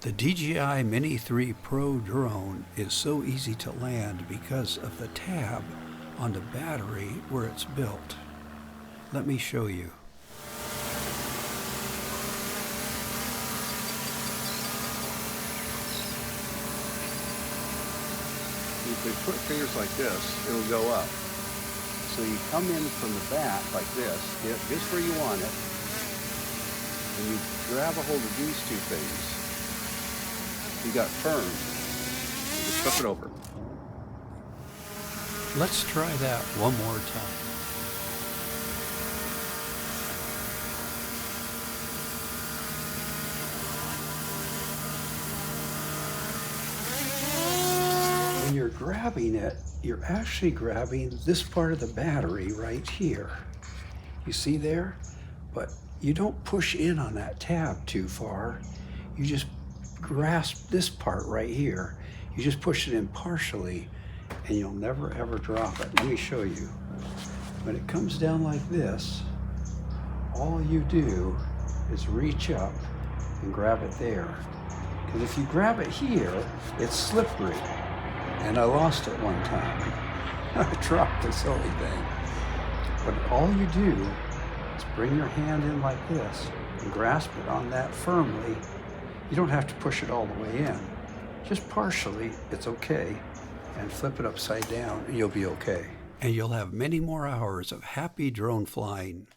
The DJI Mini 3 Pro drone is so easy to land because of the tab on the battery where it's built. Let me show you. If you put fingers like this, it'll go up. So you come in from the back like this, get just where you want it, and you grab a hold of these two things. You got it firm. You just flip it over. Let's try that one more time. When you're grabbing it, you're actually grabbing this part of the battery right here. You see there? But you don't push in on that tab too far. You just grasp this part right here. You just push it in partially and you'll never ever drop it. Let me show you. When it comes down like this, all you do is reach up and grab it there. Because if you grab it here, it's slippery. And I lost it one time. I dropped the silly thing. But all you do is bring your hand in like this and grasp it on that firmly. You don't have to push it all the way in. Just partially, it's okay. And flip it upside down and you'll be okay. And you'll have many more hours of happy drone flying.